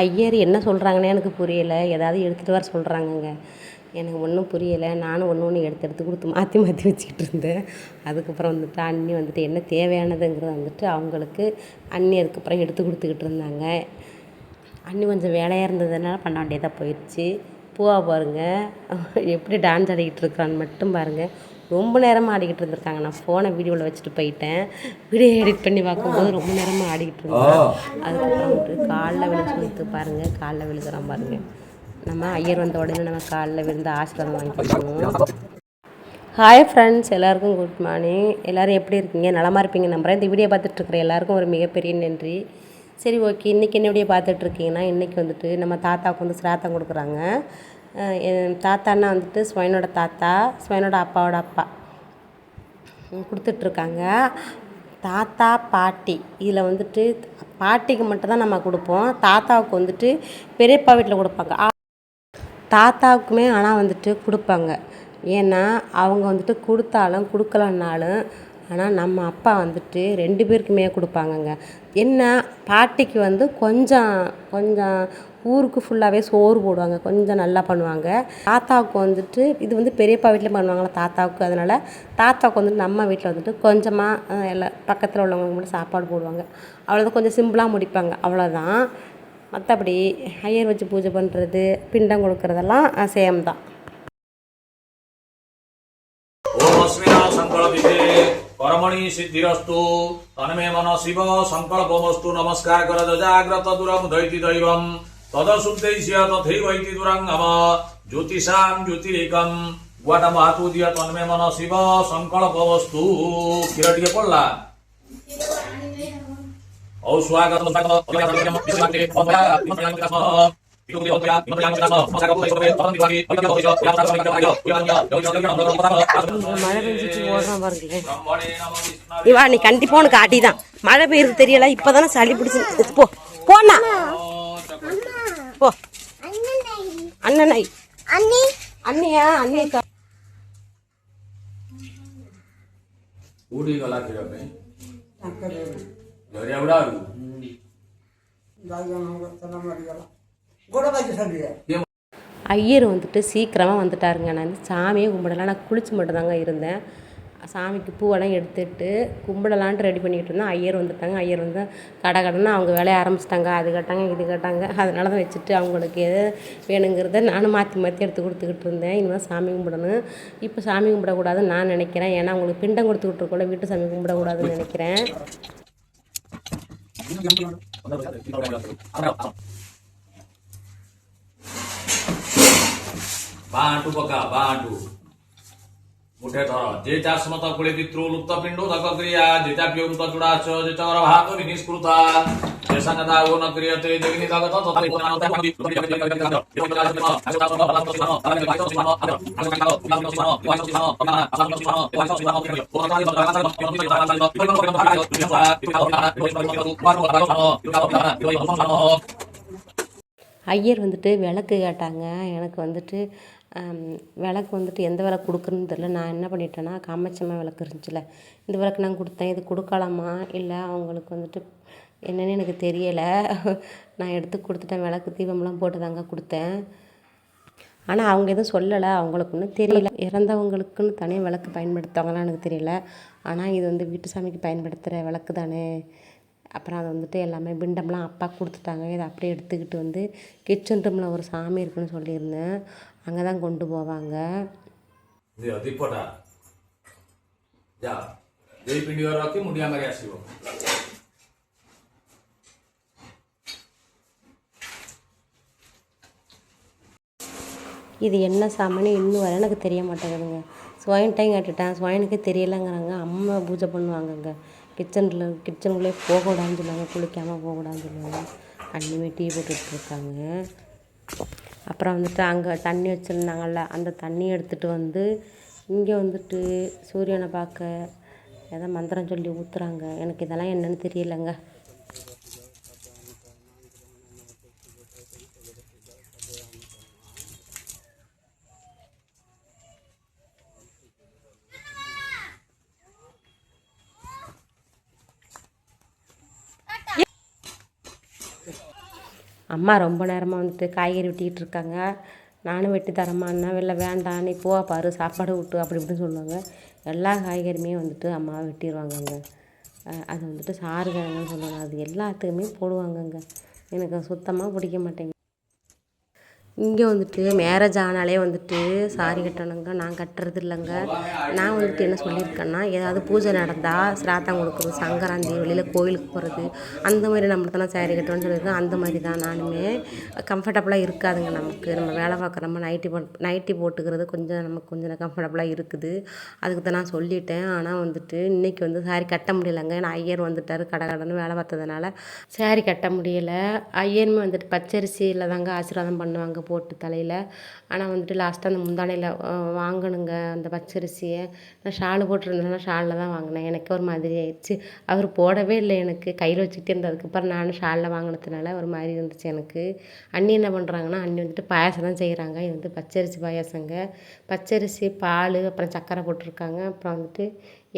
ஐயர் என்ன சொல்கிறாங்கன்னே எனக்கு புரியலை. ஏதாவது எடுத்துகிட்டு வர சொல்கிறாங்கங்க. எனக்கு ஒன்றும் புரியலை. நானும் ஒன்று ஒன்று எடுத்து எடுத்து கொடுத்து மாற்றி மாற்றி வச்சுக்கிட்டு இருந்தேன். அதுக்கப்புறம் வந்துட்டு அண்ணி வந்துட்டு என்ன தேவையானதுங்கிறத வந்துட்டு அவங்களுக்கு அண்ணி அதுக்கப்புறம் எடுத்து கொடுத்துக்கிட்டு இருந்தாங்க. அண்ணி கொஞ்சம் வேலையாக இருந்ததுனால பண்ண வேண்டியதாக போயிடுச்சு. பூவா பாருங்கள் எப்படி டான்ஸ் ஆடிக்கிட்டு இருக்கான்னு மட்டும் பாருங்கள். ரொம்ப நேரமாக ஆடிக்கிட்டு இருந்திருக்காங்க. நான் ஃபோனை வீடியோவில் வச்சுட்டு போயிட்டேன். வீடியோ எடிட் பண்ணி பார்க்கும்போது ரொம்ப நேரமாக ஆடிக்கிட்டு இருந்தேன். அதுக்கப்புறம் வந்துட்டு காலில் விழுந்து சொல்லிட்டு பாருங்கள். காலில் விழுகிறான் பாருங்கள். நம்ம ஐயர் வந்த உடனே நம்ம காலில் விழுந்து ஆசீர்வாதம் வாங்கிக்கணும். ஹாய் ஃப்ரெண்ட்ஸ், எல்லாருக்கும் குட் மார்னிங். எல்லோரும் எப்படி இருக்கீங்க? நலமாக இருப்பீங்க நம்புகிறேன். இந்த வீடியோ பார்த்துட்ருக்குற எல்லாருக்கும் ஒரு மிகப்பெரிய நன்றி. சரி, ஓகே. இன்றைக்கி என்ன வீடியோ பார்த்துட்ருக்கீங்கன்னா, இன்றைக்கி வந்துட்டு நம்ம தாத்தாவுக்கு வந்து சிராத்தம் கொடுக்குறாங்க. என் தாத்தான்னா வந்துட்டு ஸ்வைனோட தாத்தா, ஸ்வைனோட அப்பாவோட அப்பா கொடுத்துட்ருக்காங்க. தாத்தா பாட்டி இதில் வந்துட்டு பாட்டிக்கு மட்டும்தான் நம்ம கொடுப்போம். தாத்தாவுக்கு வந்துட்டு பெரியப்பா வீட்டில் கொடுப்பாங்க. தாத்தாவுக்குமே ஆனால் வந்துட்டு கொடுப்பாங்க. ஏன்னா அவங்க வந்துட்டு கொடுத்தாலும் கொடுக்கலன்னாலும் ஆனால் நம்ம அப்பா வந்துட்டு 2 பேருக்குமே கொடுப்பாங்கங்க. என்ன பாட்டிக்கு வந்து கொஞ்சம் கொஞ்சம் ஊருக்கு ஃபுல்லாகவே சோறு போடுவாங்க. கொஞ்சம் நல்லா பண்ணுவாங்க. தாத்தாவுக்கு வந்துட்டு இது வந்து பெரியப்பா வீட்டில் பண்ணுவாங்களா தாத்தாவுக்கு. அதனால் தாத்தாவுக்கு வந்துட்டு நம்ம வீட்டில் வந்துட்டு கொஞ்சமாக எல்லாம் பக்கத்தில் உள்ளவங்களுக்கு மட்டும் சாப்பாடு போடுவாங்க. அவ்வளோதான். கொஞ்சம் சிம்பிளாக முடிப்பாங்க, அவ்வளோதான். மற்றபடி ஐயர் வச்சு பூஜை பண்ணுறது, பிண்டம் கொடுக்குறதெல்லாம் சேம் தான். परमणि सिद्धिरस्तु तन्मे मन शिव संकल्पमस्तु नमस्कार कर जाग्रत दूरम दैति दैवम तदशुद्धैस्य तथैवैति दूरंगम ज्योतिषां ज्योतिरेकम गुआटा मातु दिया तन्मे मन शिव संकल्पमस्तु किरटिके पड़ला औ स्वागत மழை பெஞ்சிட்டு ஓடுறான் பாருங்களேன். இவா நீ கண்டிப்பா உனக்கு அடிதான். மழை பெய்யுறது தெரியல. இப்பதானே சளி பிடிச்சி போ போனா போ. அண்ணனை அண்ணியா அண்ணிக்கா ஐயர் வந்துட்டு சீக்கிரமாக வந்துட்டாருங்க. நான் வந்து சாமியே கும்பிடலாம். நான் குளிச்சு மட்டும்தாங்க இருந்தேன். சாமிக்கு பூவெல்லாம் எடுத்துட்டு கும்பிடலான்ட்டு ரெடி பண்ணிக்கிட்டு இருந்தேன். ஐயர் வந்துட்டாங்க. ஐயர் வந்து கடன்னு அவங்க வேலையை ஆரம்பிச்சிட்டாங்க. அது கேட்டாங்க இது கேட்டாங்க. அதனால தான் வச்சுட்டு அவங்களுக்கு எது வேணுங்கிறத நானும் மாற்றி மாற்றி எடுத்து கொடுத்துக்கிட்டு இருந்தேன். இனிமேல் சாமி கும்பிடணும். இப்போ சாமி கும்பிடக்கூடாதுன்னு நான் நினைக்கிறேன். ஏன்னா அவங்களுக்கு பிண்டம் கொடுத்துக்கிட்டு இருக்கோட வீட்டு சாமி கும்பிடக்கூடாதுன்னு நினைக்கிறேன். बांटू बघा बांटू मुठे धर जेच्या स्मत कुळे पितृ लुप्त पिंडो दक क्रिया जेच्या पियुक्त चुडाच जेच्या भाग विनिष्कृता जेसानदा ओ न क्रियते जगनी जगत ஐயர் வந்துட்டு விளக்கு கேட்டாங்க. எனக்கு வந்துட்டு விளக்கு வந்துட்டு எந்த விளக்கு கொடுக்குறதுன்னு தெரில. நான் என்ன பண்ணிட்டேன்னா, காமாட்சியம்மா விளக்கு இருந்துச்சுல, இந்த விளக்கு நான் கொடுத்தேன். இது கொடுக்கலாமா இல்லை அவங்களுக்கு வந்துட்டு என்னன்னு எனக்கு தெரியலை. நான் எடுத்து கொடுத்துட்டேன். விளக்கு தீபம்லாம் போட்டு தாங்க கொடுத்தேன். ஆனால் அவங்க எதுவும் சொல்லலை. அவங்களுக்கு ஒன்றும் தெரியல. இறந்தவங்களுக்குன்னு தனியாக விளக்கு பயன்படுத்துவாங்களான்னு எனக்கு தெரியல. ஆனால் இது வந்து வீட்டு சாமிக்கு பயன்படுத்துகிற விளக்கு தானே. அப்புறம் அதை வந்துட்டு எல்லாமே பிண்டம்லாம் அப்பா கொடுத்துட்டாங்க. இதை அப்படியே எடுத்துக்கிட்டு வந்து கிச்சன் ரூமில் ஒரு சாமி இருக்குன்னு சொல்லியிருந்தேன். அங்கே தான் கொண்டு போவாங்க. இது என்ன சாமின்னு இன்னும் வரை எனக்கு தெரிய மாட்டேங்குதுங்க. ஸ்வைன்டைம் கேட்டுட்டேன். ஸ்வைனுக்கே தெரியலைங்கிறாங்க. அம்மா பூஜை பண்ணுவாங்கங்க. கிச்சனுக்குள்ளே போகக்கூடாதுன்னு சொல்லுவாங்க. குளிக்காமல் போகக்கூடாதுன்னு சொல்லுவாங்க. அன்னிமே டீ போட்டுட்ருக்காங்க. அப்புறம் வந்துட்டு அங்கே தண்ணி வச்சுருந்தாங்கல்ல, அந்த தண்ணி எடுத்துகிட்டு வந்து இங்கே வந்துட்டு சூரியனை பார்க்க ஏதோ மந்திரம் சொல்லி ஊற்றுறாங்க. எனக்கு இதெல்லாம் என்னன்னு தெரியலைங்க. அம்மா ரொம்ப நேரமாக வந்துட்டு காய்கறி வெட்டிக்கிட்டு இருக்காங்க. நானும் வெட்டி தரேம்மான்னா வெளில வேண்டாம் நீ போவா பாரு சாப்பாடு விட்டு அப்படி இப்படின்னு சொல்லுவாங்க. எல்லா காய்கறியுமே வந்துட்டு அம்மா வெட்டிடுவாங்கங்க. அது வந்துட்டு சாறு கிழங்குன்னு சொல்லுவாங்க. அது எல்லாத்துக்குமே போடுவாங்கங்க. எனக்கு சுத்தமாக பிடிக்க மாட்டேங்குது. இங்கே வந்துட்டு மேரேஜ் ஆனாலே வந்துட்டு சாரி கட்டணுங்க. நான் கட்டுறது இல்லைங்க. நான் வந்துட்டு என்ன சொல்லியிருக்கேன்னா ஏதாவது பூஜை நடந்தால் சிராத்தம் கொடுக்குறது, சங்கராந்தி வெளியில் கோயிலுக்கு போகிறது அந்த மாதிரி நம்மளுக்கு தான் சாரி கட்டணும்னு சொல்லியிருக்கேன். அந்த மாதிரி தான் நானுமே. கம்ஃபர்டபுளாக இருக்காதுங்க நமக்கு. நம்ம வேலை பார்க்குறோமா நைட்டி போட்டுக்கிறது கொஞ்சம் நமக்கு கொஞ்சம் கம்ஃபர்டபுளாக இருக்குது. அதுக்கு தான் நான் சொல்லிட்டேன். ஆனால் வந்துட்டு இன்றைக்கி வந்து சாரி கட்ட முடியலைங்க. நான் ஐயர் வந்துட்டார் கடன்னு வேலை பார்த்ததுனால சாரி கட்ட முடியலை. ஐயருமே வந்துட்டு பச்சரிசியில் தாங்க ஆசீர்வாதம் பண்ணுவாங்க போட்டு தலையில். ஆனால் வந்துட்டு லாஸ்ட்டாக அந்த முந்தானையில் வாங்கணுங்க அந்த பச்சரிசியை. நான் ஷாலு போட்டிருந்தேன்னா ஷாலில் தான் வாங்கினேன். எனக்கு ஒரு மாதிரி ஆயிடுச்சு. அவர் போடவே இல்லை, எனக்கு கையில் வச்சுக்கிட்டே இருந்ததுக்கப்புறம் நானும் ஷாலில் வாங்கினதுனால ஒரு மாதிரி இருந்துச்சு எனக்கு. அண்ணி என்ன பண்ணுறாங்கன்னா அண்ணி வந்துட்டு பாயாசம் தான் செய்கிறாங்க. இது வந்து பச்சரிசி பாயாசங்க. பச்சரிசி பால் அப்புறம் சர்க்கரை போட்டிருக்காங்க. அப்புறம் வந்துட்டு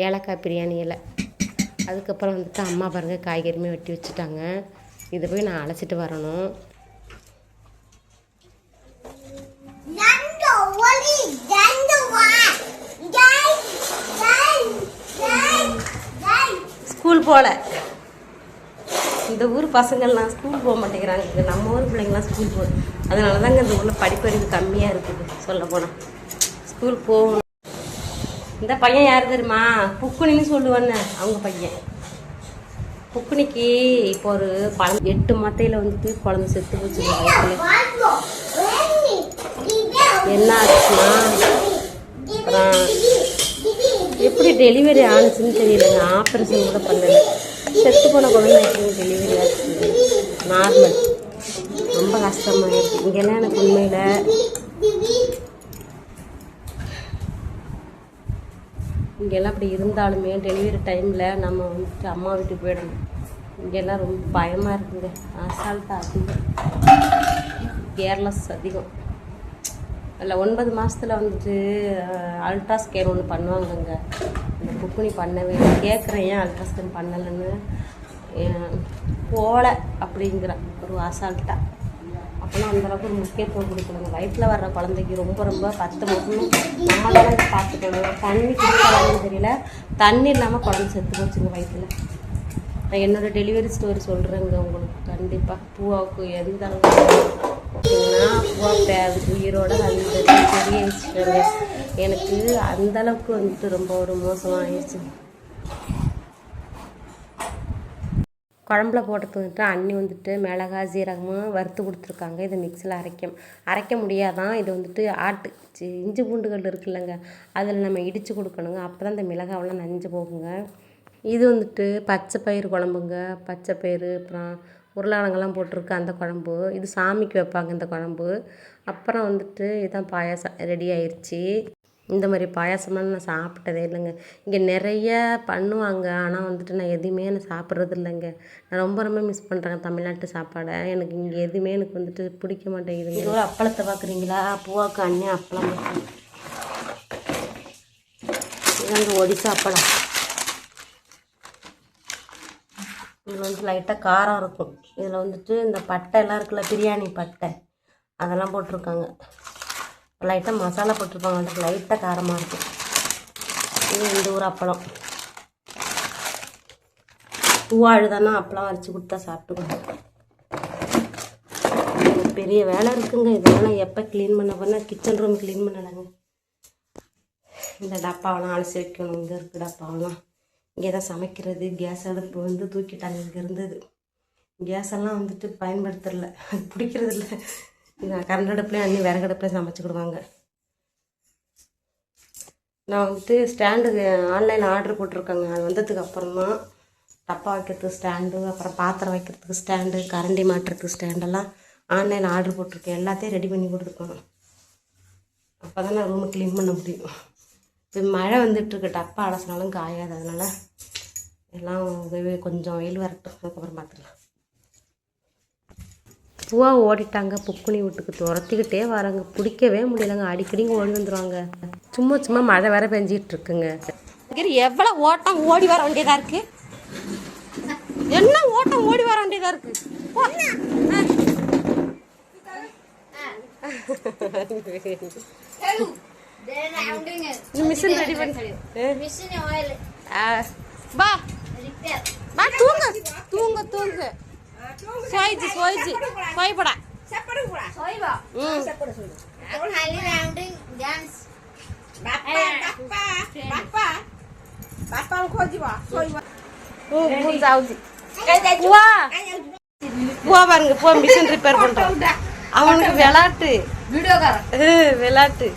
ஏலக்காய் பிரியாணி இலை. அதுக்கப்புறம் வந்துட்டு அம்மா பாருங்கள் காய்கறியுமே வெட்டி வச்சுட்டாங்க. இதை போய் நான் அழைச்சிட்டு வரணும். ஸ்கூல் போகல. இந்த ஊர் பசங்கள்லாம் ஸ்கூல் போக மாட்டேங்கிறாங்க. நம்ம ஊர் பிள்ளைங்களாம் ஸ்கூல் போகுது. அதனால தாங்க இந்த ஊரில் படிப்பறிவு கம்மியாக இருக்குது சொல்ல போனால். ஸ்கூல் போகணும். இந்த பையன் யார் தெரியுமா? புக்குனின்னு சொல்லுவேன்னு அவங்க பையன். புக்குனிக்கு இப்போ ஒரு 8 மத்தையில் வந்துட்டு குழந்தை செத்து போச்சு. என்ன ஆச்சுன்னா அப்புறம் எப்படி டெலிவரி ஆணுச்சுன்னு தெரியலங்க. ஆப்ரேஷன் கூட பண்ணலை. செத்து போன குழந்தை எப்படி டெலிவரி ஆச்சு? நார்மல். ரொம்ப கஷ்டமாக இருக்குது. இங்கெல்லாம் எனக்கு உண்மையில் இங்கெல்லாம் அப்படி இருந்தாலுமே டெலிவரி டைமில் நம்ம வந்துட்டு அம்மா வீட்டுக்கு போயிடணும். இங்கெல்லாம் ரொம்ப பயமாக இருக்குங்க. அசால்ட்டாக அதிகம், கேர்லெஸ் அதிகம். அதில் 9 மாதத்தில் வந்துட்டு அல்ட்ரா ஸ்கேன் ஒன்று பண்ணுவாங்கங்க. இந்த புக்குனி பண்ணவே கேட்குறேன் ஏன் அல்ட்ரா ஸ்கேன் பண்ணலைன்னு. போகல அப்படிங்கிற ஒரு அசால்ட்டாக. அப்போலாம் அந்தளவுக்கு ஒரு முக்கியத்துவம் கொடுக்கணுங்க. வயிற்றில் வர்ற குழந்தைக்கு ரொம்ப ரொம்ப 10 மாதமும் நம்ம தானே பார்த்துக்கணும். தண்ணி குடிக்கலாம்னு தெரியல, தண்ணி இல்லாமல் குழந்தை செத்து போச்சுங்க வயிற்றில். நான் என்னோடய டெலிவரி ஸ்டோரி சொல்கிறேங்க உங்களுக்கு. கண்டிப்பாக பூவாவுக்கு எந்த அளவுக்கு பார்த்தீங்கன்னா பூவா உயிரோட அந்த பெரிய விஷயங்க. எனக்கு அந்தளவுக்கு வந்துட்டு ரொம்ப ஒரு மோசமாக ஆயிடுச்சு. குழம்புல போட்டது வந்துட்டு அண்ணி வந்துட்டு மிளகாய் சீரகமும் வறுத்து கொடுத்துருக்காங்க. இதை மிக்சியில் அரைக்க முடியாதான். இது வந்துட்டு இஞ்சி பூண்டுகள் இருக்குல்லங்க, அதில் நம்ம இடித்து கொடுக்கணுங்க. அப்போ தான் இந்த மிளகாவெல்லாம் நஞ்சு போகுங்க. இது வந்துட்டு பச்சை பயிறு குழம்புங்க. பச்சை பயிறு அப்புறம் உருளைக்கிழங்கெல்லாம் போட்டிருக்கு அந்த குழம்பு. இது சாமிக்கு வைப்பாங்க இந்த குழம்பு. அப்புறம் வந்துட்டு இதுதான் பாயாசம் ரெடி ஆயிடுச்சு. இந்த மாதிரி பாயாசம்லாம் நான் சாப்பிட்டதே இல்லைங்க. இங்கே நிறைய பண்ணுவாங்க, ஆனால் வந்துட்டு நான் எதுவுமே நான் சாப்பிட்றது இல்லைங்க. நான் ரொம்ப ரொம்ப மிஸ் பண்ணுறேன் தமிழ்நாட்டு சாப்பாடை. எனக்கு இங்கே எதுவுமே எனக்கு வந்துட்டு பிடிக்க மாட்டேங்குதுங்க. இது ஒரு அப்பளத்தை பார்க்குறீங்களா? பூவாக்கு அண்ணன் அப்பளம். இதுதாங்க ஒடிசா அப்பளம். இதில் வந்து லைட்டாக காரம் இருக்கும். இதில் வந்துட்டு இந்த பட்டை எல்லாம் இருக்குல்ல, பிரியாணி பட்டை அதெல்லாம் போட்டிருக்காங்க. லைட்டாக மசாலா போட்டிருப்பாங்க, அதுக்கு லைட்டாக காரமாக இருக்கும். இது இந்த ஊர் அப்பளம். பூவாழுதானா அப்பளம் அரைச்சி கொடுத்தா சாப்பிட்டுக்கணும். பெரிய வேலை இருக்குங்க. இதெல்லாம் எப்போ க்ளீன் பண்ண கிச்சன் ரூம் க்ளீன் பண்ணலைங்க. இந்த டப்பாவெல்லாம் அலசி வைக்கணும். இங்கே இருக்குது டப்பாவெல்லாம். இங்கே தான் சமைக்கிறது. கேஸ் அடுப்பு வந்து தூக்கிட்டாங்க. இங்கே இருந்தது கேஸ் எல்லாம் வந்துட்டு பயன்படுத்துறல, பிடிக்கிறது இல்லை. நான் கரண்ட் அடுப்புலேயும் அண்ணி விறகு அடுப்புலேயும் சமைச்சிக்கிடுவாங்க. நான் வந்துட்டு ஸ்டாண்டு ஆன்லைனில் ஆர்டர் போட்டிருக்கேங்க. அது வந்ததுக்கு அப்புறம் தான் டப்பா வைக்கிறதுக்கு ஸ்டாண்டு, அப்புறம் பாத்திரம் வைக்கிறதுக்கு ஸ்டாண்டு, கரண்டி மாட்டுறதுக்கு ஸ்டாண்டெல்லாம் ஆன்லைனில் ஆர்டர் போட்டிருக்கேன். எல்லாத்தையும் ரெடி பண்ணி கொடுத்துருக்கணும். அப்போ தான் நான் ரூமை க்ளீன் பண்ண முடியும். இப்போ மழை வந்துட்டுருக்கு, டப்பா அலசினாலும் காயாது. அதனால் எல்லாம் கொஞ்சம் வெயில் வரட்டும், அதுக்கப்புறம் பார்த்துக்கலாம். பூவா ஓடிட்டாங்க. புக்குனி வீட்டுக்கு துரத்திக்கிட்டே வராங்க. பிடிக்கவே முடியலைங்க. அடிக்கடி ஓடி வந்துடுவாங்க. சும்மா மழை வேற பெஞ்சிட்டு இருக்குங்க. எவ்வளோ ஓட்டம் ஓடி வர வேண்டியதாக இருக்குது. என்ன ஓட்டம் ஓடி வர வேண்டியதாக இருக்குது. மிஷின் ரெடி பண்ணி வா வா தூங்கு தூங்கு தூங்கு சோய்ஜி சோய்ஜி சோய்படா பாருங்க போ மிஷின் ரிப்பேர் பண்றோம் அவனுக்கு விளையாட்டு விளையாட்டு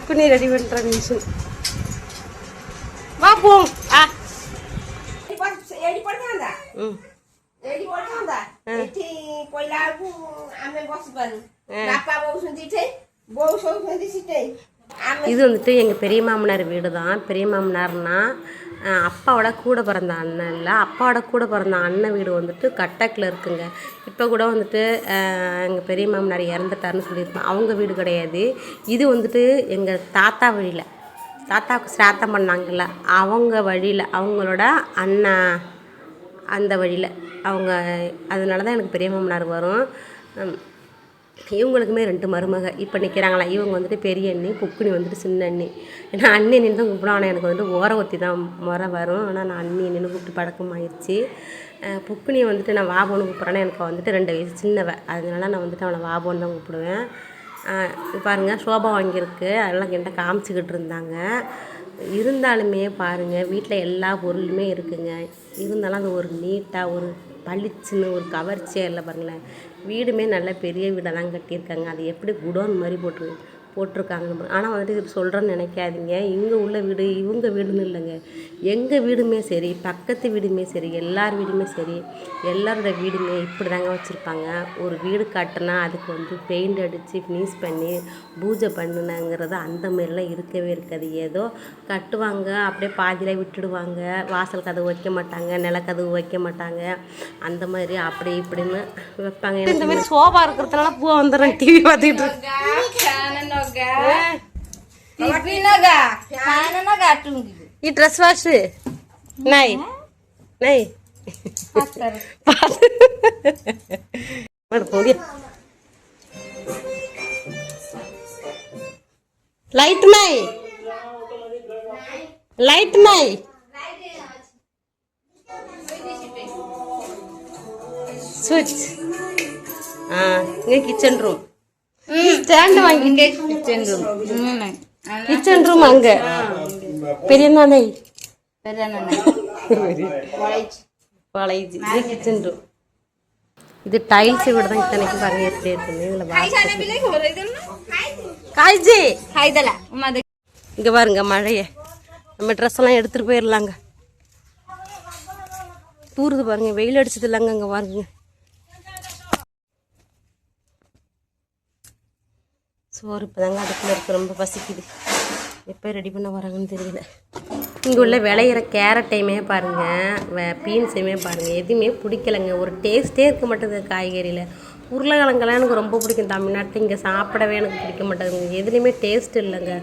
குனி ரெடி பண்றாங்க மிஷின் வா போ இது வந்துட்டு எங்கள் பெரிய மாமனார் வீடு தான். பெரிய மாமனார்னா அப்பாவோட கூட பிறந்த அண்ணன் இல்லை, அப்பாவோட கூட பிறந்த அண்ணன் வீடு வந்துட்டு கட்டக்கில் இருக்குங்க. இப்போ கூட வந்துட்டு எங்கள் பெரிய மாமனார் இறந்துட்டாருன்னு சொல்லியிருப்பேன். அவங்க வீடு கிடையாது. இது வந்துட்டு எங்கள் தாத்தா வழியில், தாத்தாவுக்கு சிராத்தம் பண்ணாங்கல்ல அவங்க வழியில், அவங்களோட அண்ணன் அந்த வழியில் அவங்க. அதனால தான் எனக்கு பெரிய மாமனார் வரும். இவங்களுக்குமே 2 மருமக இப்போ நிற்கிறாங்களா. இவங்க வந்துட்டு பெரிய அண்ணி, புக்குனி வந்துட்டு சின்ன அண்ணி. ஏன்னா அண்ணி அண்ணின்னு தான் கூப்பிடுவோம். ஆனால் எனக்கு வந்துட்டு ஓர ஒத்தி தான் முறை வரும். ஆனால் நான் அண்ணி அண்ணின்னு கூப்பிட்டு பழக்கமாகிடுச்சு. புக்குனியை வந்துட்டு நான் வாபோன்னு கூப்பிட்றேன்னா எனக்கு வந்துட்டு 2 வயசு சின்னவ, அதனால நான் வந்துட்டு அவனை வாபோன்னு தான் கூப்பிடுவேன். பாருங்கள் சோபா வாங்கியிருக்கு, அதெல்லாம் என்கிட்ட காமிச்சிக்கிட்டு இருந்தாங்க. இருந்தாலுமே பாருங்கள் வீட்டில் எல்லா பொருளுமே இருக்குங்க. இருந்தாலும் அது ஒரு நீட்டாக ஒரு பளிச்சுன்னு ஒரு கவர்ச்சியாக இல்லை பாருங்களேன். வீடுமே நல்ல பெரிய வீடாக தான் கட்டியிருக்காங்க. அது எப்படி குடோன் மாதிரி போட்டிருக்காங்கன்னு. ஆனால் வந்துட்டு இது சொல்கிறேன்னு நினைக்காதீங்க. இங்கே உள்ள வீடு இவங்க வீடுன்னு இல்லைங்க. எங்கள் வீடுமே சரி, பக்கத்து வீடுமே சரி, எல்லார் வீடுமே சரி, எல்லாரோட வீடுமே இப்படி தாங்க வச்சுருப்பாங்க. ஒரு வீடு கட்டினா அதுக்கு வந்து பெயிண்ட் அடித்து ஃபினிஷ் பண்ணி பூஜை பண்ணுனாங்கிறது அந்த மாதிரிலாம் இருக்கவே இருக்காது. ஏதோ கட்டுவாங்க, அப்படியே பாதியில் விட்டுடுவாங்க, வாசல் கதவு வைக்க மாட்டாங்க, நிலக்கதவு வைக்க மாட்டாங்க, அந்த மாதிரி அப்படி இப்படின்னு வைப்பாங்க. இந்த மாதிரி சோபா இருக்கிறதுனால பூ வந்துடுறேன் டிவி பார்த்துக்கிட்டு ये ड्रेस वॉश नहीं नहीं हो गया लाइट नहीं लाइट नहीं स्विच हाँ ये किचन रूम ஸ்டாண்ட் வாங்கிங்க. கிச்சன் ரூம் அங்க பெரிய நானே இது கிச்சன் ரூம். இது டைல்ஸ் வீடு தான். இத்தனைக்கு பாருங்க எப்படி இருக்குது. இங்க பாருங்க மழைய நம்ம ட்ரெஸ் எல்லாம் எடுத்துட்டு போயிடலாங்க. தூருது பாருங்க, வெயில் அடிச்சது இல்லைங்க. அங்க பாருங்க சோறு இப்போ தாங்க அதுக்குள்ளே இருக்குது. ரொம்ப பசிக்குது. எப்போ ரெடி பண்ண வராங்கன்னு தெரியல. இங்கே உள்ள விளையிற கேரட்டையுமே பாருங்கள், பீன்ஸையுமே பாருங்கள், எதுவுமே பிடிக்கலைங்க. ஒரு டேஸ்ட்டே இருக்க மாட்டேங்குது காய்கறியில். உருளைக்கிழங்கெல்லாம் எனக்கு ரொம்ப பிடிக்கும். தமிழ்நாட்டில் இங்கே சாப்பிடவே எனக்கு பிடிக்க மாட்டேங்குது. எதுலேயுமே டேஸ்ட் இல்லைங்க.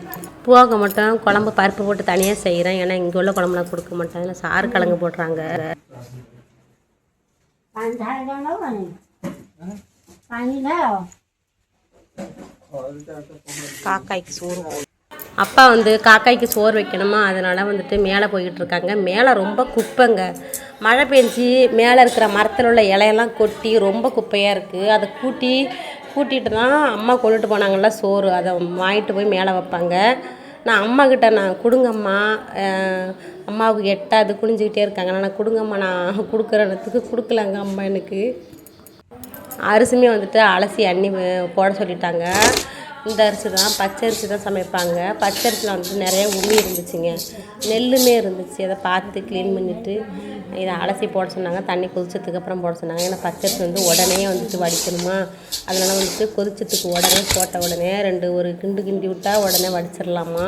போக மட்டும் குழம்பு பருப்பு போட்டு தனியாக செய்கிறேன். ஏன்னா இங்கே உள்ள குழம்புலாம் கொடுக்க மாட்டாங்க. இல்லை சாறு கிழங்கு போடுறாங்க. காக்காய்க்கு சோறு, அப்பா வந்து காக்காய்க்கு சோறு வைக்கணுமா, அதனால் வந்துட்டு மேலே போய்கிட்டு இருக்காங்க. மேலே ரொம்ப குப்பைங்க. மழை பெஞ்சி மேலே இருக்கிற மரத்தில் உள்ள இலையெல்லாம் கொட்டி ரொம்ப குப்பையாக இருக்குது. அதை கூட்டிகிட்டு தான் அம்மா கொண்டுட்டு போனாங்கள்ல சோறு, அதை வாங்கிட்டு போய் மேலே வைப்பாங்க. நான் அம்மாக்கிட்ட நான் கொடுங்கம்மா, அம்மாவுக்கு எட்டாது குனிஞ்சிக்கிட்டே இருக்காங்க. நான் கொடுங்கம்மா நான் கொடுக்குறதுக்கு கொடுக்கலாங்க அம்மா. எனக்கு அரிசியுமே வந்துட்டு அலசி அண்ணி போட சொல்லிட்டாங்க. இந்த அரிசி தான், பச்சை அரிசி தான் சமைப்பாங்க. பச்சை அரிசியில் வந்துட்டு நிறைய உமி இருந்துச்சுங்க, நெல்லுமே இருந்துச்சு. அதை பார்த்து க்ளீன் பண்ணிவிட்டு இதை அலசி போட சொன்னாங்க. தண்ணி கொதிச்சதுக்கப்புறம் போட சொன்னாங்க. ஏன்னா பச்சை அரிசி வந்து உடனே வந்துட்டு வடிக்கணுமா, அதனால் வந்துட்டு கொதிச்சதுக்கு உடனே போட்ட உடனே ஒரு கிண்டி விட்டால் உடனே வடிச்சிடலாமா.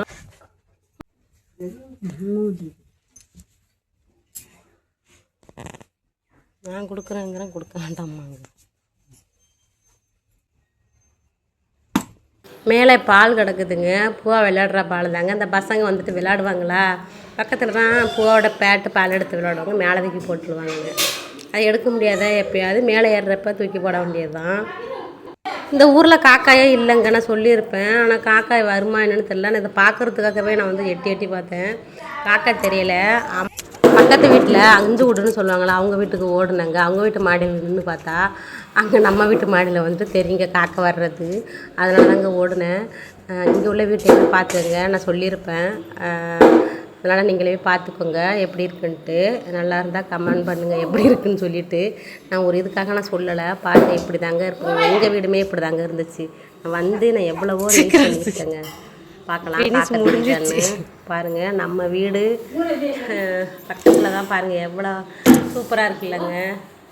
நான் கொடுக்குறேங்கிறேன், கொடுக்க வேண்டாமாங்க. மேலே பால் கிடக்குதுங்க. பூவா விளையாடுற பால் தாங்க. அந்த பசங்க வந்துட்டு விளையாடுவாங்களா, பக்கத்தில் தான் பூவோட பேட்டு பால் எடுத்து விளையாடுவாங்க. மேலே தூக்கி போட்டுருவாங்க. அதை எடுக்க முடியாத எப்பயாவது மேலே ஏறுறப்ப தூக்கி போட வேண்டியது தான். இந்த ஊரில் காக்காயே இல்லைங்க, நான் சொல்லியிருப்பேன். ஆனால் காக்காய் வருமா என்னன்னு தெரியல. நான் இதை பார்க்குறதுக்காகவே நான் வந்து எட்டி எட்டி பார்த்தேன், காக்காய் தெரியல. பக்கத்து வீட்டில் அஞ்சு வீடுன்னு சொல்லுவாங்களா, அவங்க வீட்டுக்கு ஓடுனாங்க. அவங்க வீட்டு மாடியில் நின்று பார்த்தா அங்கே நம்ம வீட்டு மாடியில் வந்து தெரியுங்க காக்கை வர்றது. அதனால தாங்க ஓடுனேன். இங்கே உள்ள வீட்டையுமே பார்த்துக்கங்க, நான் சொல்லியிருப்பேன். அதனால் நீங்களே பார்த்துக்கோங்க எப்படி இருக்குன்ட்டு. நல்லா இருந்தால் கமெண்ட் பண்ணுங்கள் எப்படி இருக்குன்னு சொல்லிவிட்டு. நான் ஒரு இதுக்காக நான் சொல்லலை, பார்த்து இப்படி தாங்க இருக்குங்க. எங்கள் வீடுமே இப்படி தாங்க இருந்துச்சு. நான் எவ்வளவோ பண்ணியிருக்கேங்க. பார்க்கலாம் முடிஞ்சிச்சு பாருங்கள். நம்ம வீடு பக்கத்தில் தான் பாருங்கள், எவ்வளோ சூப்பராக இருக்குல்லங்க.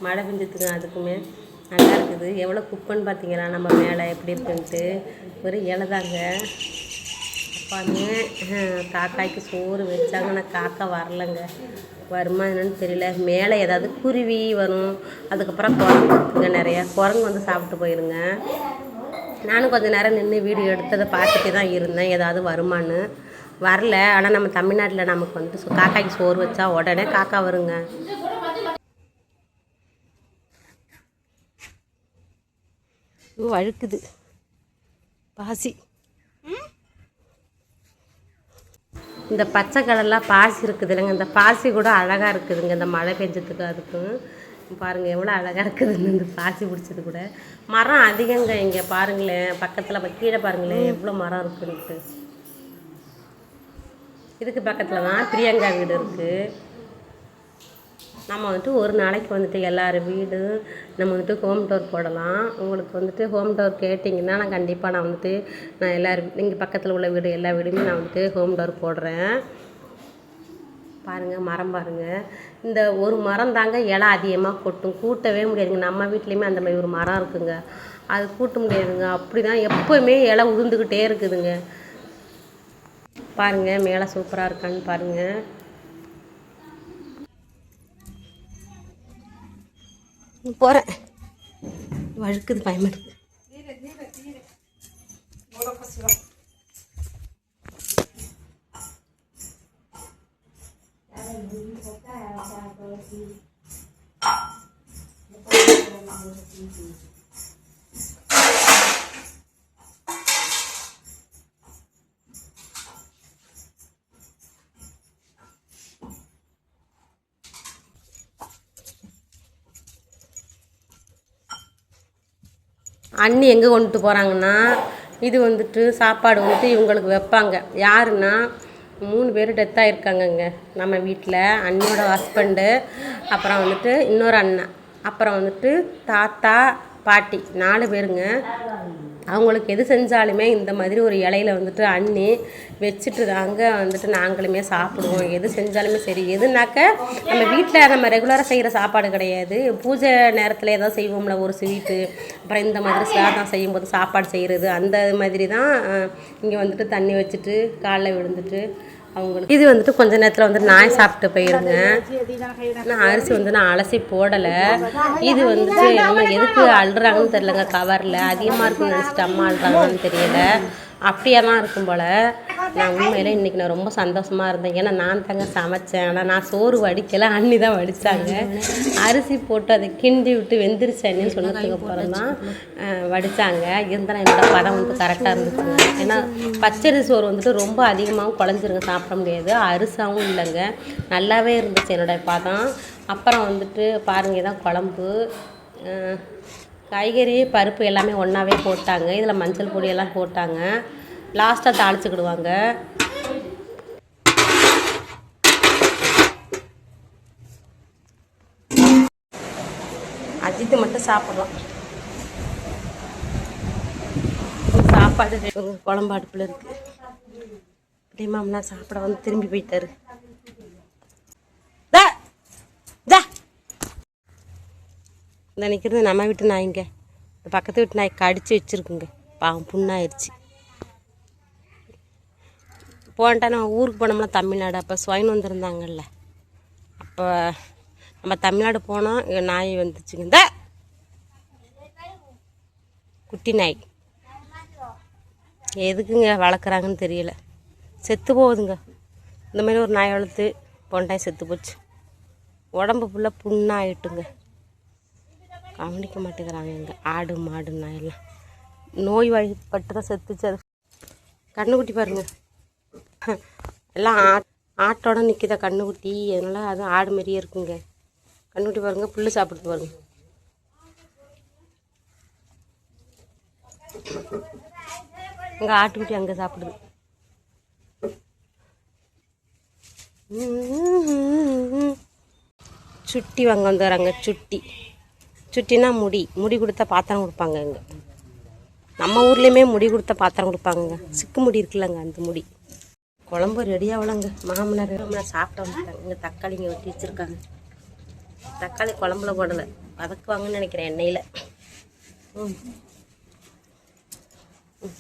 மழை பெஞ்சதுங்க, அதுக்குமே நல்லா இருக்குது. எவ்வளோ குப்பைன்னு பார்த்தீங்களா நம்ம மேலே எப்படி இருக்குன்ட்டு. ஒரு இலை தாங்க. பாருங்க, காக்காய்க்கு சோறு வச்சாங்க. ஆனால் காக்கா வரலைங்க, வருமா என்னன்னு தெரியல. மேலே ஏதாவது குருவி வரும், அதுக்கப்புறம் குரங்கு இருக்குங்க, நிறையா குரங்கு வந்து சாப்பிட்டு போயிருங்க. நானும் கொஞ்சம் நேரம் நின்று வீடியோ எடுத்ததை பார்த்துட்டு தான் இருந்தேன், ஏதாவது வருமானு. வரல. ஆனால் நம்ம தமிழ்நாட்டில் நமக்கு வந்து காக்காய்க்கு சோறு வச்சா உடனே காக்கா வருங்க. வழுக்குது பாசி. இந்த பச்சை கலர்லாம் பாசி இருக்குது இல்லைங்க, இந்த பாசி கூட அழகாக இருக்குதுங்க. இந்த மழை பெஞ்சதுக்கு அதுக்கும் பாருங்கள் எவ்வளோ அழகாக இருக்குதுன்னு. இந்த பாசி பிடிச்சது கூட. மரம் அதிகங்க இங்கே பாருங்களேன். பக்கத்தில் கீழே பாருங்களேன் எவ்வளோ மரம் இருக்குன்ட்டு. இதுக்கு பக்கத்தில் தான் பிரியங்கா வீடு இருக்குது. நம்ம வந்துட்டு ஒரு நாளைக்கு வந்துட்டு எல்லாரும் வீடு நம்ம வந்துட்டு ஹோம் டோர் போடலாம். உங்களுக்கு வந்துட்டு ஹோம் டோர் கேட்டிங்கன்னா நான் கண்டிப்பாக நான் எல்லோரும் இங்கே பக்கத்தில் உள்ள வீடு எல்லா வீடுமே நான் வந்துட்டு ஹோம் டோர் போடுறேன். பாருங்கள் மரம் பாருங்கள். இந்த ஒரு மரம் தாங்க இலை அதிகமாக கொட்டும், கூட்டவே முடியாதுங்க. நம்ம வீட்லேயுமே அந்த மாதிரி ஒரு மரம் இருக்குங்க, அது கூட்ட முடியாதுங்க. அப்படி தான் எப்போவுமே இலை உதிர்ந்துக்கிட்டே இருக்குதுங்க. பாருங்கள் மேலே சூப்பராக இருக்கான்னு பாருங்கள். போகிறேன், வழுக்குது, பயமா இருக்கு. அண்ணி எங்கே கொண்டுட்டு போகிறாங்கன்னா, இது வந்துட்டு சாப்பாடு வந்துட்டு இவங்களுக்கு வைப்பாங்க. யாருன்னா 3 பேர் டெத் ஆகிருக்காங்கங்க நம்ம வீட்டில். அண்ணியோட ஹஸ்பண்டு, அப்புறம் வந்துட்டு இன்னொரு அண்ணன், அப்புறம் வந்துட்டு தாத்தா பாட்டி, 4 பேருங்க. அவங்களுக்கு எது செஞ்சாலுமே இந்த மாதிரி ஒரு இலையில வந்துட்டு அண்ணி வச்சுட்டு தாங்க வந்துட்டு நாங்களுமே சாப்பிடுவோம். எது செஞ்சாலுமே சரி. எதுனாக்க நம்ம வீட்டில் நம்ம ரெகுலராக செய்கிற சாப்பாடு கிடையாது. பூஜை நேரத்தில் ஏதாவது செய்வோம்ல, ஒரு ஸ்வீட்டு, அப்புறம் இந்த மாதிரி சாதம் செய்யும்போது சாப்பாடு செய்கிறது, அந்த மாதிரி தான். இங்கே வந்துட்டு தண்ணி வச்சுட்டு காலைல விழுந்துட்டு அவங்களுக்கு இது வந்துட்டு கொஞ்ச நேரத்தில் வந்து நாய் சாப்பிட்டு போயிருங்க. நான் அரிசி வந்து நான் அலசி போடலை. இது வந்துட்டு நம்ம எதுக்கு அழுறாங்கன்னு தெரியலங்க. கவரில் அதிகமாக இருக்குன்னு நினச்சிட்டு அம்மா அழுறாங்கன்னு தெரியலை. அப்படியே தான் இருக்கும் போல். நான் உண்மையில இன்றைக்கி நான் ரொம்ப சந்தோஷமாக இருந்தேன். ஏன்னா நான் தாங்க சமைச்சேன். ஆனால் நான் சோறு வடிக்கலை, அண்ணி தான் வடித்தாங்க. அரிசி போட்டு அதை கிண்டி விட்டு வெந்திரிச்சேன்னு சொன்னதுக்கு அப்புறம் தான் வடித்தாங்க. இருந்தாலும் என்னோடய பதம் வந்து கரெக்டாக இருந்துச்சுங்க. ஏன்னா பச்சரிசி சோறு வந்துட்டு ரொம்ப அதிகமாகவும் குழஞ்சிருங்க, சாப்பிட முடியாது. அரிசாவும் இல்லைங்க, நல்லாவே இருந்துச்சு என்னோடய பதம். அப்புறம் வந்துட்டு பாருங்கள், தான் குழம்பு, காய்கறி, பருப்பு எல்லாமே ஒன்றாவே போட்டாங்க. இதில் மஞ்சள் பொடியெல்லாம் போட்டாங்க. லாஸ்ட்டாக தாளிச்சுக்கிடுவாங்க. அஜித்து மட்டும் சாப்பிட்லாம். சாப்பாடு குழம்பு அடுப்பில் இருக்குது. பெரியமாமனா சாப்பிட வந்து திரும்பி போயிட்டாரு. இந்த நிற்கிறது நம்ம வீட்டு நாய்ங்க. இந்த பக்கத்து வீட்டு நாய் கடிச்சு வச்சுருக்குங்க, பாவம் புண்ணாயிருச்சு. போன்ட்டா நம்ம ஊருக்கு போனோம்னா தமிழ்நாடு, அப்போ ஸ்வைன் வந்துருந்தாங்கல்ல, அப்போ நம்ம தமிழ்நாடு போனோம். நாய் வந்துச்சுங்க, இந்த குட்டி நாய். எதுக்குங்க வளர்க்குறாங்கன்னு தெரியல, செத்து போகுதுங்க. இந்த மாதிரி ஒரு நாய் வளர்த்து போன்டாய் செத்து போச்சு. உடம்பு ஃபுல்லாக புண்ணாயிட்டுங்க. கவனிக்க மாட்டேங்கிறாங்க இங்கே ஆடு மாடு நாயெல்லாம். நோய் வாய்ப்பட்டு தான் செத்துச்சு அது. கண்ணுக்குட்டி பாருங்க, எல்லாம் ஆட்டோட நிற்கிதா கண்ணுக்குட்டி. அதனால அதுவும் ஆடு மாதிரியே இருக்குங்க. கண்ணுக்குட்டி பாருங்க, புல்லு சாப்பிடுது பாருங்க. அங்கே ஆட்டுக்குட்டி அங்கே சாப்பிடுது. சுட்டி வாங்க வந்துடுறாங்க. சுட்டினா முடி கொடுத்தா பாத்திரம் கொடுப்பாங்க. இங்கே நம்ம ஊர்லேயுமே முடி கொடுத்தா பாத்திரம் கொடுப்பாங்க. சிக்கு முடி இருக்குல்லங்க, அந்த முடி. குழம்பு ரெடியாகலங்க. மாமனார் சாப்பிட்டு வந்துட்டாங்க. இங்கே தக்காளி இங்கே வெட்டி வச்சுருக்காங்க. தக்காளி குழம்புல போடலை, வதக்குவாங்கன்னு நினைக்கிறேன் எண்ணெயில்.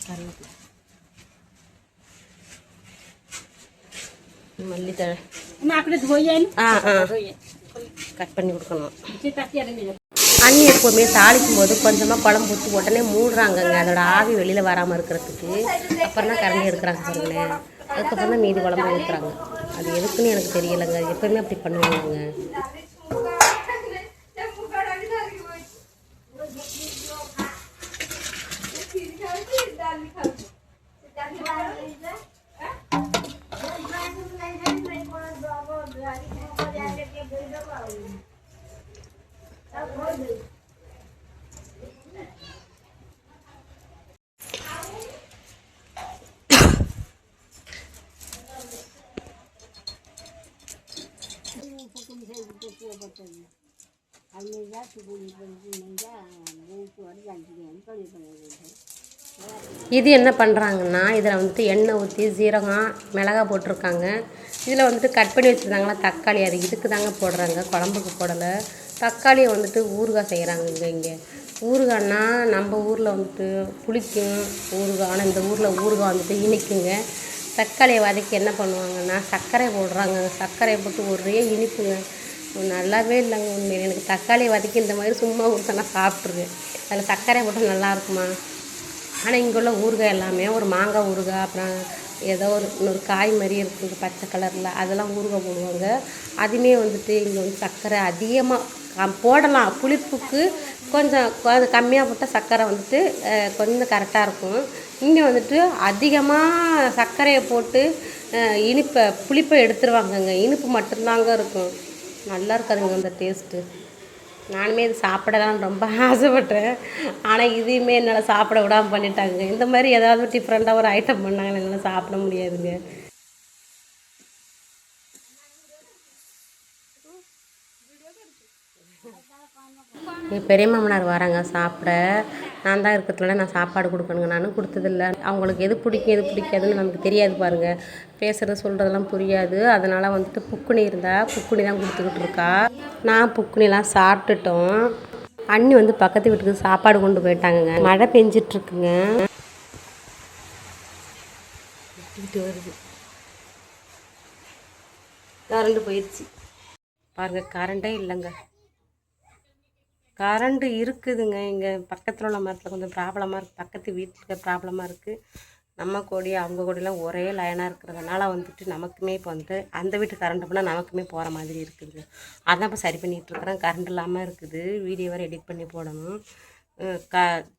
கருவேப்பிலை, மல்லித்தழை கட் பண்ணி கொடுக்கணும். அண்ணி எப்போவுமே தாளிக்கும் போது கொஞ்சமாக குழம்பு ஊற்றி உடனே மூடுறாங்கங்க, அதோட ஆவி வெளியில் வராமல் இருக்கிறதுக்கு. அப்புறம் தான் கரண்டி எடுக்கிறாங்க பாருங்களேன். அதுக்கப்புறம் தான் மீதி குழம்பு ஊற்றுறாங்க. அது எதுக்குன்னு எனக்கு தெரியலைங்க, எப்போவுமே அப்படி பண்ணுவாங்க. இது என்ன பண்ணுறாங்கன்னா, இதில் வந்துட்டு எண்ணெய் ஊற்றி சீரகம் மிளகா போட்டிருக்காங்க. இதில் வந்துட்டு கட் பண்ணி வச்சுருந்தாங்களா தக்காளி, அது இதுக்கு தாங்க போடுறாங்க, குழம்புக்கு போடலை. தக்காளியை வந்துட்டு ஊறுகாய் செய்கிறாங்க. இங்கே ஊறுகாய்னா நம்ம ஊரில் வந்துட்டு புளிக்கும் ஊறுகாய், ஆனால் இந்த ஊரில் ஊறுகாய் வந்துட்டு இனிக்குங்க. தக்காளியை வதக்கி என்ன பண்ணுவாங்கன்னா சர்க்கரை போடுறாங்க. சர்க்கரையை போட்டு ஒரே இனிப்புங்க, நல்லாவே இல்லைங்க உண்மையிலே. எனக்கு தக்காளியை வதக்கி இந்த மாதிரி சும்மா ஊற்றினா சாப்பிட்ருவேன். அதில் சர்க்கரை போட்டு நல்லா இருக்குமா? ஆனால் இங்கே உள்ள ஊறுகாய் எல்லாமே ஒரு மாங்காய் ஊறுகாய், அப்புறம் ஏதோ இன்னொரு காய் மாதிரி இருக்குது பச்சை கலரில், அதெல்லாம் ஊறுகாய் போடுவாங்க. அதுவுமே வந்துட்டு இங்கே வந்து சர்க்கரை அதிகமாக போடலாம். புளிப்புக்கு கொஞ்சம் கம்மியாக போட்டால் சர்க்கரை வந்துட்டு கொஞ்சம் கரெக்டாக இருக்கும். இங்கே வந்துட்டு அதிகமாக சர்க்கரையை போட்டு புளிப்பை எடுத்துருவாங்கங்க. இனிப்பு மட்டும்தாங்க இருக்கும். நல்லா இருக்காதுங்க அந்த டேஸ்ட்டு. நானுமே இது சாப்பிடலான்னு ரொம்ப ஆசைப்பட்டேன், ஆனால் இதையுமே என்னால் சாப்பிட விடாமல் பண்ணிட்டாங்க. இந்த மாதிரி ஏதாவது டிஃப்ரெண்ட்டாக ஒரு ஐட்டம் பண்ணாங்கன்னு என்னால் சாப்பிட முடியாதுங்க. பெரிய மாமனார் வராங்க சாப்பிட. நான் தான் இருக்கிறதுல நான் சாப்பாடு கொடுக்கணுங்க. நானும் கொடுத்ததில்ல. அவங்களுக்கு எது பிடிக்கும் எது பிடிக்காதுன்னு நமக்கு தெரியாது பாருங்கள். பேசுகிறது சொல்கிறதெல்லாம் புரியாது. அதனால் வந்துட்டு புக்குனி இருந்தால் புக்குனி தான் கொடுத்துக்கிட்டு இருக்கா. நான் புக்குனிலாம் சாப்பிட்டுட்டோம். அண்ணி வந்து பக்கத்து வீட்டுக்கு சாப்பாடு கொண்டு போயிட்டாங்கங்க. மழை பெஞ்சிட்ருக்குங்க. வருது, கரண்டு போயிடுச்சு பாருங்கள். கரண்டே இல்லைங்க. கரண்டு இருக்குதுங்க. இங்கே பக்கத்தில் உள்ள மரத்தில் கொஞ்சம் ப்ராப்ளமாக இருக்குது. பக்கத்து வீட்டில் ப்ராப்ளமாக இருக்குது. நம்ம கோடி அவங்க கோடிலாம் ஒரே லைனாக இருக்கிறதுனால வந்துட்டு நமக்குமே இப்போ வந்து அந்த வீட்டு கரண்ட் போனால் நமக்குமே போகிற மாதிரி இருக்குதுங்க. அதான் இப்போ சரி பண்ணிகிட்ருக்குறேன். கரண்ட் இல்லாமல் இருக்குது. வீடியோ வேறு எடிட் பண்ணி போடணும்.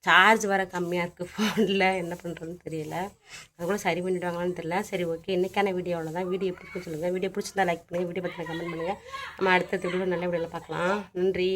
சார்ஜ் வர கம்மியாக இருக்குது ஃபோனில். என்ன பண்ணுறதுன்னு தெரியல. அதுக்குள்ள சரி பண்ணிவிடுவாங்களான்னு தெரியல. சரி, ஓகே, இன்றைக்கான வீடியோவில் தான். வீடியோ பிடிக்கும் சொல்லுங்கள். வீடியோ பிடிச்சிருந்தா லைக் பண்ணுங்கள். வீடியோ பற்றி கமெண்ட் பண்ணுங்கள். நம்ம அடுத்த வீடியோவில் நல்ல வீடியோவில் பார்க்கலாம். நன்றி.